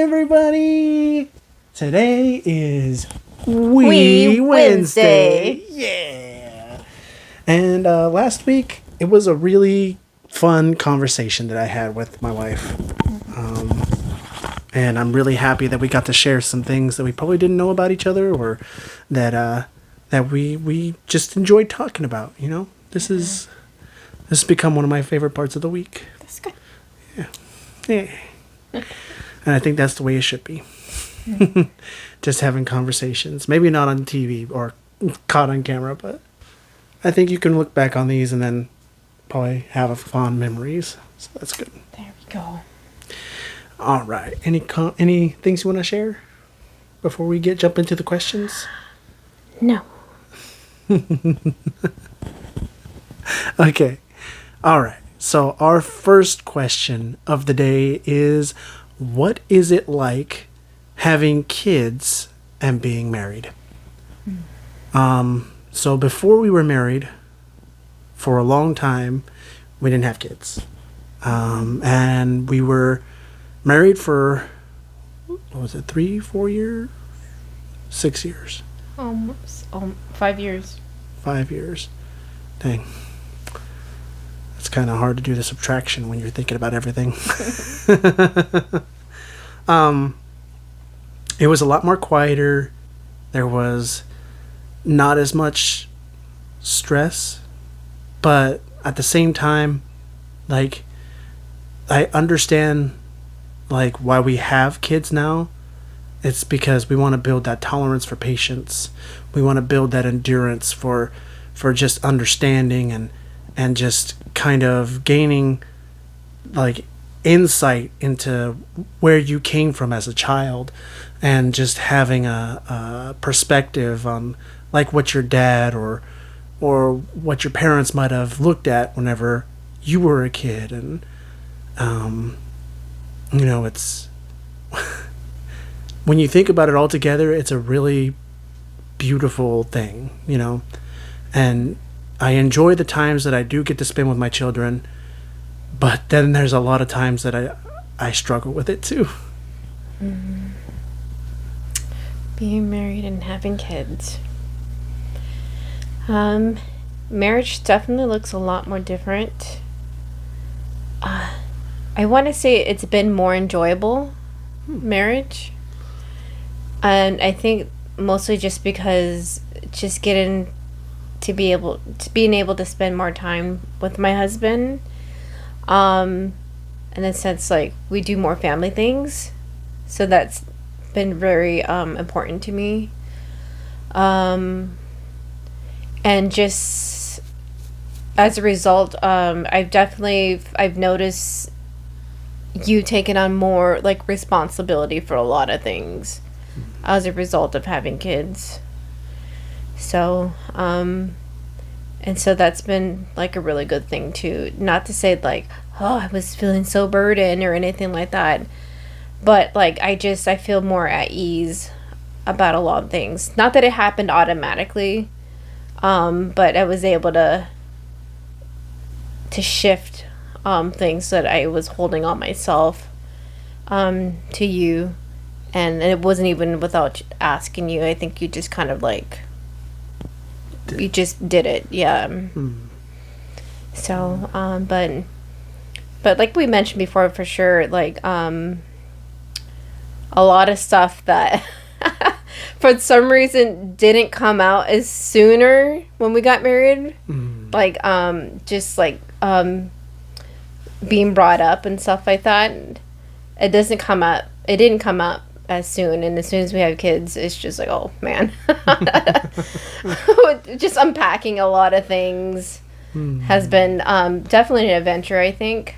everybody! Today is Wee Wednesday. Yeah! And last week, it was a really fun conversation that I had with my wife. And I'm really happy that we got to share some things that we probably didn't know about each other, or that we just enjoyed talking about, you know? This has become one of my favorite parts of the week. That's good. Yeah. And I think that's the way it should be. Just having conversations. Maybe not on TV or caught on camera, but I think you can look back on these and then probably have fond memories. So that's good. There we go. All right. Any things you want to share before we jump into the questions? No. Okay. All right. So our first question of the day is, what is it like having kids and being married? So before we were married, for a long time, we didn't have kids. And we were married for, what was it, 3, 4 years? 6 years. 5 years. 5 years. Dang. It's kind of hard to do the subtraction when you're thinking about everything. It was a lot more quieter. There was not as much stress, but at the same time, like, I understand, like, why we have kids now. It's because we want to build that tolerance for patience. We want to build that endurance for just understanding and just kind of gaining, like, insight into where you came from as a child, and just having a perspective on, like, what your dad or what your parents might have looked at whenever you were a kid. And you know, it's when you think about it all together, it's a really beautiful thing, you know. And I enjoy the times that I do get to spend with my children, but then there's a lot of times that I struggle with it too. Being married and having kids. Marriage definitely looks a lot more different. I want to say it's been more enjoyable, marriage. And I think mostly just because just being able to spend more time with my husband. In the sense, like, we do more family things, so that's been very important to me. And just as a result, I've noticed you taking on more, like, responsibility for a lot of things as a result of having kids. So and so that's been, like, a really good thing too. Not to say, like, oh, I was feeling so burdened or anything like that, but, like, I feel more at ease about a lot of things. Not that it happened automatically, but I was able to shift things that I was holding on myself to you, and it wasn't even without asking you. I think you just kind of, like, you just did it, yeah. So, but like we mentioned before, for sure, like, a lot of stuff that for some reason didn't come out as sooner when we got married, like, just like being brought up and stuff like that. It didn't come up as soon, and as soon as we have kids, it's just like, oh man. Just unpacking a lot of things has been definitely an adventure, I think.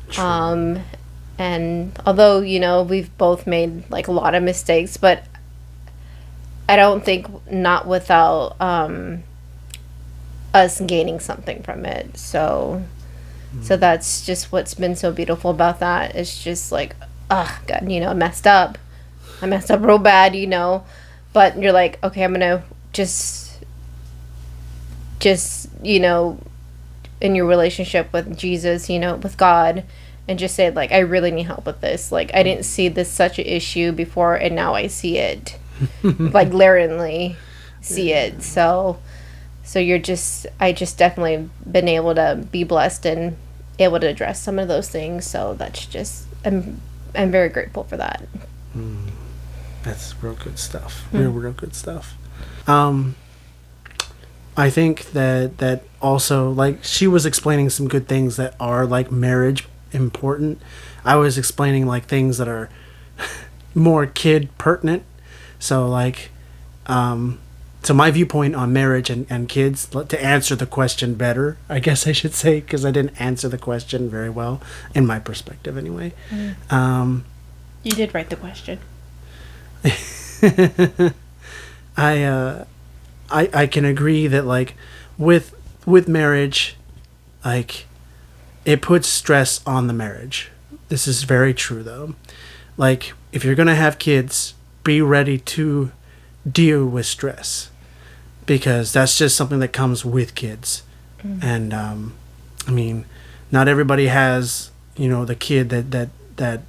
True. And although, you know, we've both made, like, a lot of mistakes, but I don't think not without us gaining something from it. So that's just what's been so beautiful about that. It's just like, oh God, you know, I messed up real bad, you know, but you're like, okay, I'm gonna just, you know, in your relationship with Jesus, you know, with God, and just say, like, I really need help with this. Like, I didn't see this such an issue before, and now I see it. Like, glaringly see it. So I just definitely been able to be blessed and able to address some of those things. So that's just, I'm very grateful for that. That's real good stuff. Real good stuff. I think that also, like, she was explaining some good things that are, like, marriage important. I was explaining, like, things that are more kid pertinent. So, like, so my viewpoint on marriage and kids, to answer the question better, I guess I should say, because I didn't answer the question very well, in my perspective anyway. You did write the question. I can agree that, like, with marriage, like, it puts stress on the marriage. This is very true, though. Like, if you're gonna have kids, be ready to deal with stress, because that's just something that comes with kids. And I mean, not everybody has, you know, the kid that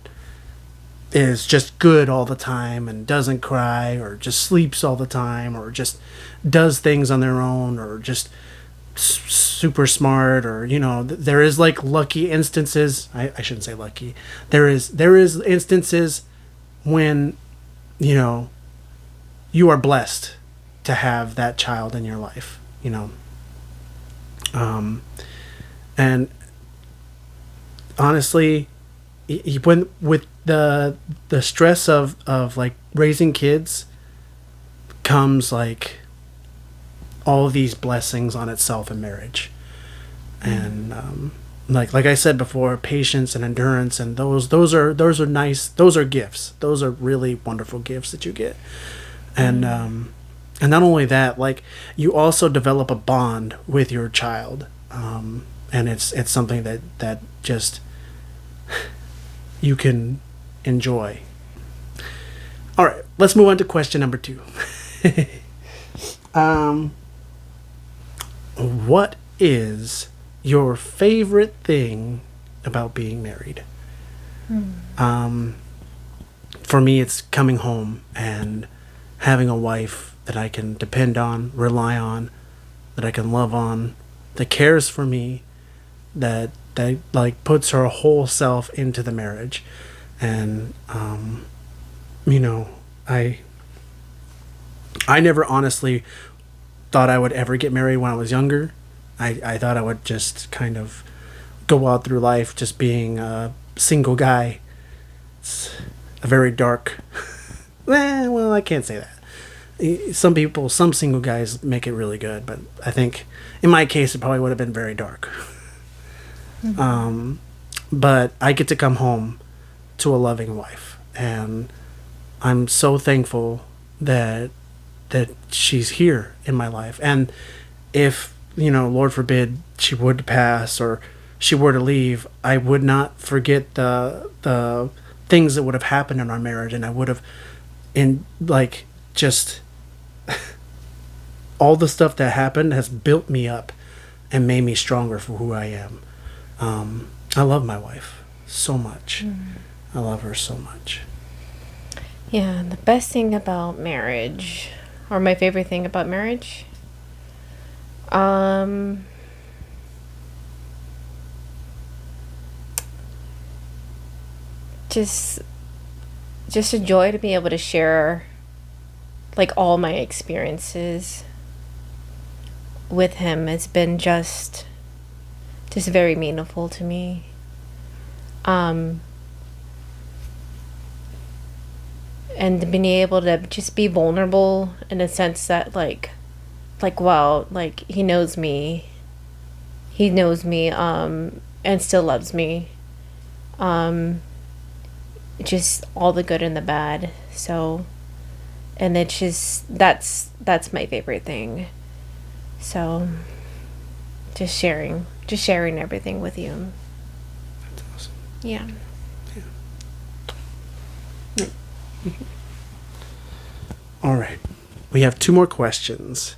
is just good all the time and doesn't cry, or just sleeps all the time, or just does things on their own, or just super smart, or, you know, there is, like, lucky instances. I shouldn't say lucky. There is instances when, you know, you are blessed to have that child in your life, you know. And honestly, when with the stress of like raising kids comes, like, all these blessings on itself in marriage. And like I said before, patience and endurance, and those are nice. Those are gifts. Those are really wonderful gifts that you get. And not only that, like, you also develop a bond with your child, and it's something that just you can enjoy. All right, let's move on to question number 2. What is your favorite thing about being married? For me, it's coming home and having a wife that I can depend on, rely on, that I can love on, that cares for me, that like puts her whole self into the marriage. And you know, I never honestly thought I would ever get married when I was younger. I thought I would just kind of go out through life just being a single guy. It's a very dark well, I can't say that. Some single guys make it really good, but I think in my case it probably would have been very dark. But I get to come home to a loving wife, and I'm so thankful that she's here in my life. And if, you know, Lord forbid, she would pass or she were to leave, I would not forget the things that would have happened in our marriage, and I would have, in like, just all the stuff that happened has built me up and made me stronger for who I am. I love my wife so much. I love her so much. Yeah, the best thing about marriage, or my favorite thing about marriage, just a joy to be able to share, like, all my experiences with him. It's been just very meaningful to me. And being able to just be vulnerable in a sense that, like, wow, like, he knows me, and still loves me. Just all the good and the bad. So, and it's just, that's my favorite thing. So, just sharing everything with you. That's awesome. Yeah. All right. We have 2 more questions.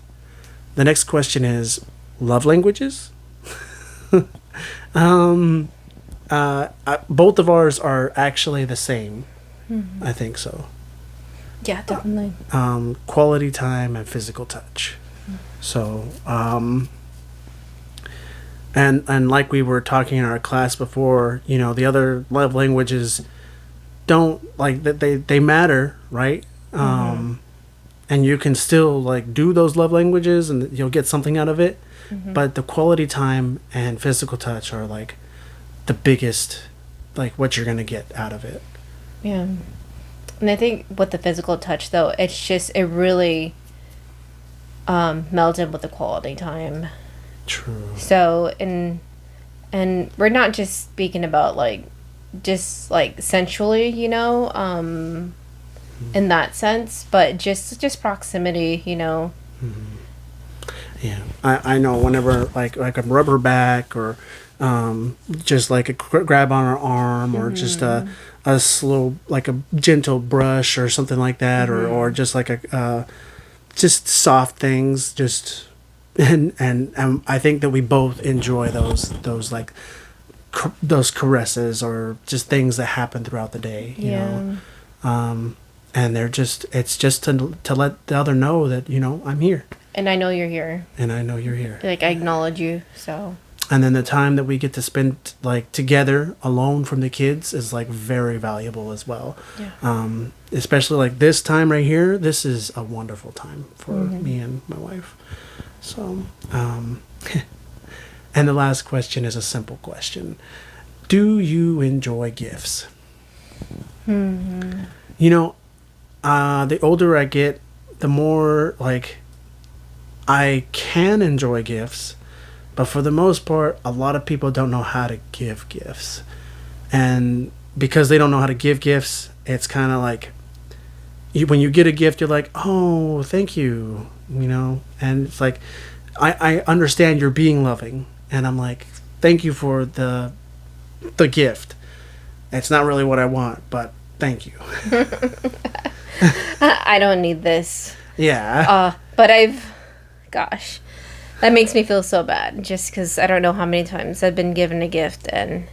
The next question is love languages. Both of ours are actually the same. I think so. Yeah, definitely. Quality time and physical touch. So, and like we were talking in our class before, the other love languages don't like that. They matter, right? And you can still like do those love languages, and you'll get something out of it. But the quality time and physical touch are like the biggest, like what you're gonna get out of it. Yeah. And I think with the physical touch, though, it really melded with the quality time. True. So, and we're not just speaking about, just, sensually, in that sense, but just proximity, Yeah, I know whenever like a rubber back or just like a grab on our arm or just a slow, like a gentle brush or something like that, or just like just soft things, just and I think that we both enjoy those like those caresses or just things that happen throughout the day, you know. And it's just to let the other know that, I'm here. And I know you're here. And I know you're here. Like, I acknowledge you, so. And then the time that we get to spend, like, together, alone from the kids, is, like, very valuable as well. Yeah. Especially, like, this time right here, this is a wonderful time for me and my wife. So, and the last question is a simple question. Do you enjoy gifts? The older I get, the more, like, I can enjoy gifts, but for the most part, a lot of people don't know how to give gifts. And because they don't know how to give gifts, it's kind of like, when you get a gift, you're like, oh, thank you, and it's like, I understand you're being loving, and I'm like, thank you for the gift. It's not really what I want, but thank you. I don't need this. Yeah. But gosh, that makes me feel so bad, just because I don't know how many times I've been given a gift, and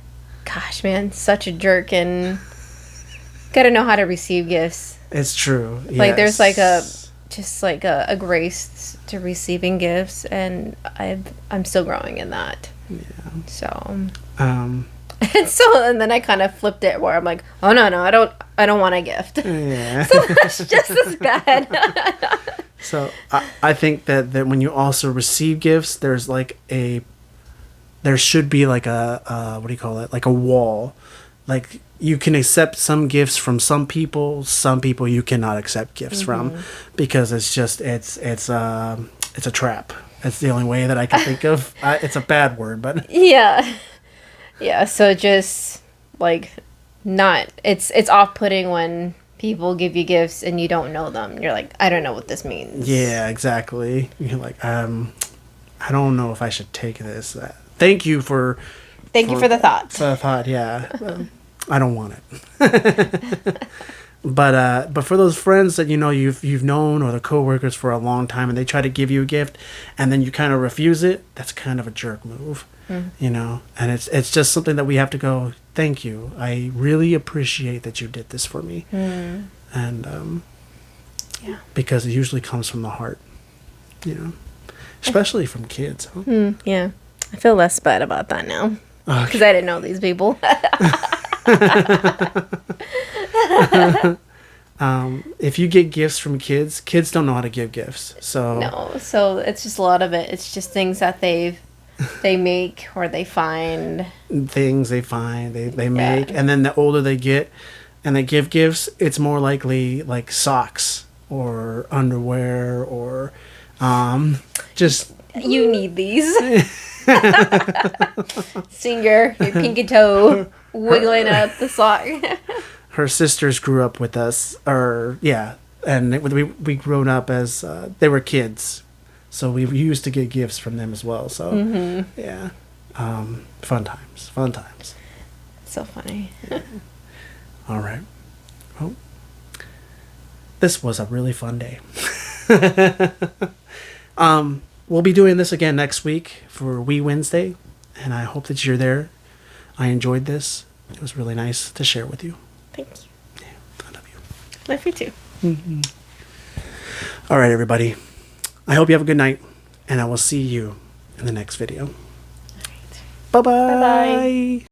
gosh, man, such a jerk, and gotta know how to receive gifts. It's true. Like, there's like a grace to receiving gifts, and I'm still growing in that. Yeah. So. And then I kind of flipped it where I'm like, oh no, I don't want a gift. Yeah. So that's just as bad. So I think that when you also receive gifts, there should be like a what do you call it? Like a wall. Like, you can accept some gifts from some people you cannot accept gifts from, because it's a trap. It's the only way that I can think of. It's a bad word, but yeah. So just like it's off-putting when people give you gifts and you don't know them. You're like, I don't know what this means. Yeah, exactly. You're like, I don't know if I should take this. Thank you for the thought. For the thought, yeah. I don't want it. But for those friends that you've known, or the coworkers for a long time, and they try to give you a gift and then you kind of refuse it, that's kind of a jerk move. And it's just something that we have to go, thank you. I really appreciate that you did this for me. And because it usually comes from the heart, especially from kids. Huh? Yeah. I feel less bad about that now, because I didn't know these people. If you get gifts from kids don't know how to give gifts. So it's just a lot of it. It's just things that they make, or they find. Things they find, they make, and then the older they get and they give gifts, it's more likely like socks or underwear or just... You need these. Seeing your pinky toe wiggling up the sock. Her sisters grew up with us, and we grown up as they were kids. So we used to get gifts from them as well. So, yeah. Fun times. So funny. All right. Well, this was a really fun day. We'll be doing this again next week for Wee Wednesday, and I hope that you're there. I enjoyed this. It was really nice to share with you. Thank you. Yeah, I love you. Love you too. All right, everybody. I hope you have a good night, and I will see you in the next video. All right. Bye-bye. Bye-bye.